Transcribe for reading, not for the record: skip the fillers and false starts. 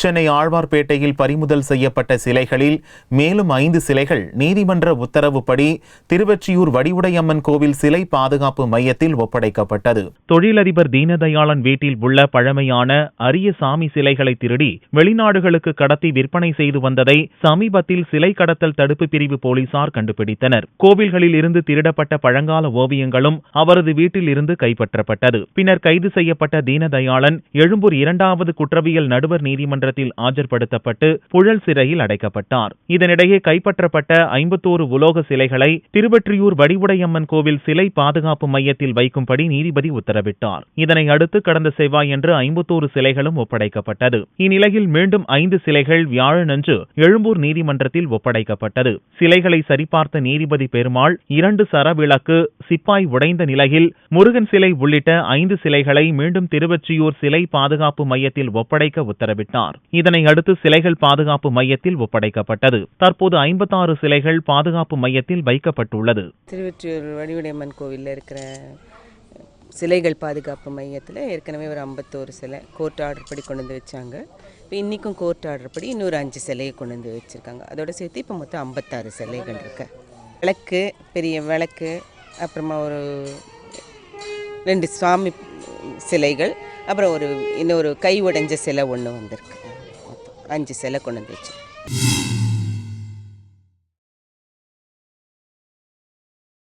சென்னை ஆழ்வார்பேட்டையில் பறிமுதல் செய்யப்பட்ட சிலைகளில் மேலும் 5 சிலைகள் நீதிமன்ற உத்தரவுப்படி திருவொற்றியூர் வடிவுடையம்மன் கோவில் சிலை பாதுகாப்பு மையத்தில் ஒப்படைக்கப்பட்டது. தொழிலதிபர் தீனதயாளன் வீட்டில் உள்ள பழமையான அரிய சாமி சிலைகளை திருடி வெளிநாடுகளுக்கு கடத்தி விற்பனை செய்து வந்ததை சமீபத்தில் சிலை கடத்தல் தடுப்பு பிரிவு போலீசார் கண்டுபிடித்தனர். கோவில்களில் இருந்து திருடப்பட்ட பழங்கால ஓவியங்களும் அவரது வீட்டில் இருந்து கைப்பற்றப்பட்டது. பின்னர் கைது செய்யப்பட்ட தீனதயாளன் எழும்பூர் 2வது குற்றவியல் நடுவர் நீதிமன்ற ஆஜர்படுத்தப்பட்டு புழல் சிறையில் அடைக்கப்பட்டார். இதனிடையே கைப்பற்றப்பட்ட 51 உலோக சிலைகளை திருவொற்றியூர் வடிவுடையம்மன் கோவில் சிலை பாதுகாப்பு மையத்தில் வைக்கும்படி நீதிபதி உத்தரவிட்டார். இதனை அடுத்து கடந்த செவ்வாயன்று 51 சிலைகளும் ஒப்படைக்கப்பட்டது. இந்நிலையில் மீண்டும் 5 சிலைகள் வியாழனன்று எழும்பூர் நீதிமன்றத்தில் ஒப்படைக்கப்பட்டது. சிலைகளை சரிபார்த்த நீதிபதி பெருமாள் 2 சரவிளக்கு சிப்பாய் உடைந்த நிலையில் முருகன் சிலை உள்ளிட்ட 5 சிலைகளை மீண்டும் திருவொற்றியூர் சிலை பாதுகாப்பு மையத்தில் ஒப்படைக்க உத்தரவிட்டார். இதனை அடுத்து சிலைகள் பாதுகாப்பு மையத்தில் ஒப்படைக்கப்பட்டது. தற்போது 56 சிலைகள் பாதுகாப்பு மையத்தில் வைக்கப்பட்டுள்ளது. திருவொற்றியூர் வடிவுடையம்மன் கோவிலில் இருக்கிற சிலைகள் பாதுகாப்பு மையத்தில் ஏற்கனவே ஒரு 51 சிலை கோர்ட் ஆர்டர் படி கொண்டு வந்து வச்சாங்க. இப்போ இன்றைக்கும் கோர்ட் ஆர்டர் படி இன்னொரு 5 சிலையை கொண்டு வந்து வச்சுருக்காங்க. அதோட சேர்த்து இப்போ மொத்தம் 56 சிலைகள் இருக்கு. விளக்கு, பெரிய விளக்கு, அப்புறமா ஒரு 2 சாமி சிலைகள், அப்புறம் இன்னொரு கை உடைஞ்ச சிலை ஒன்று வந்திருக்கு. 5 சிலை கொண்டு வந்து வச்சு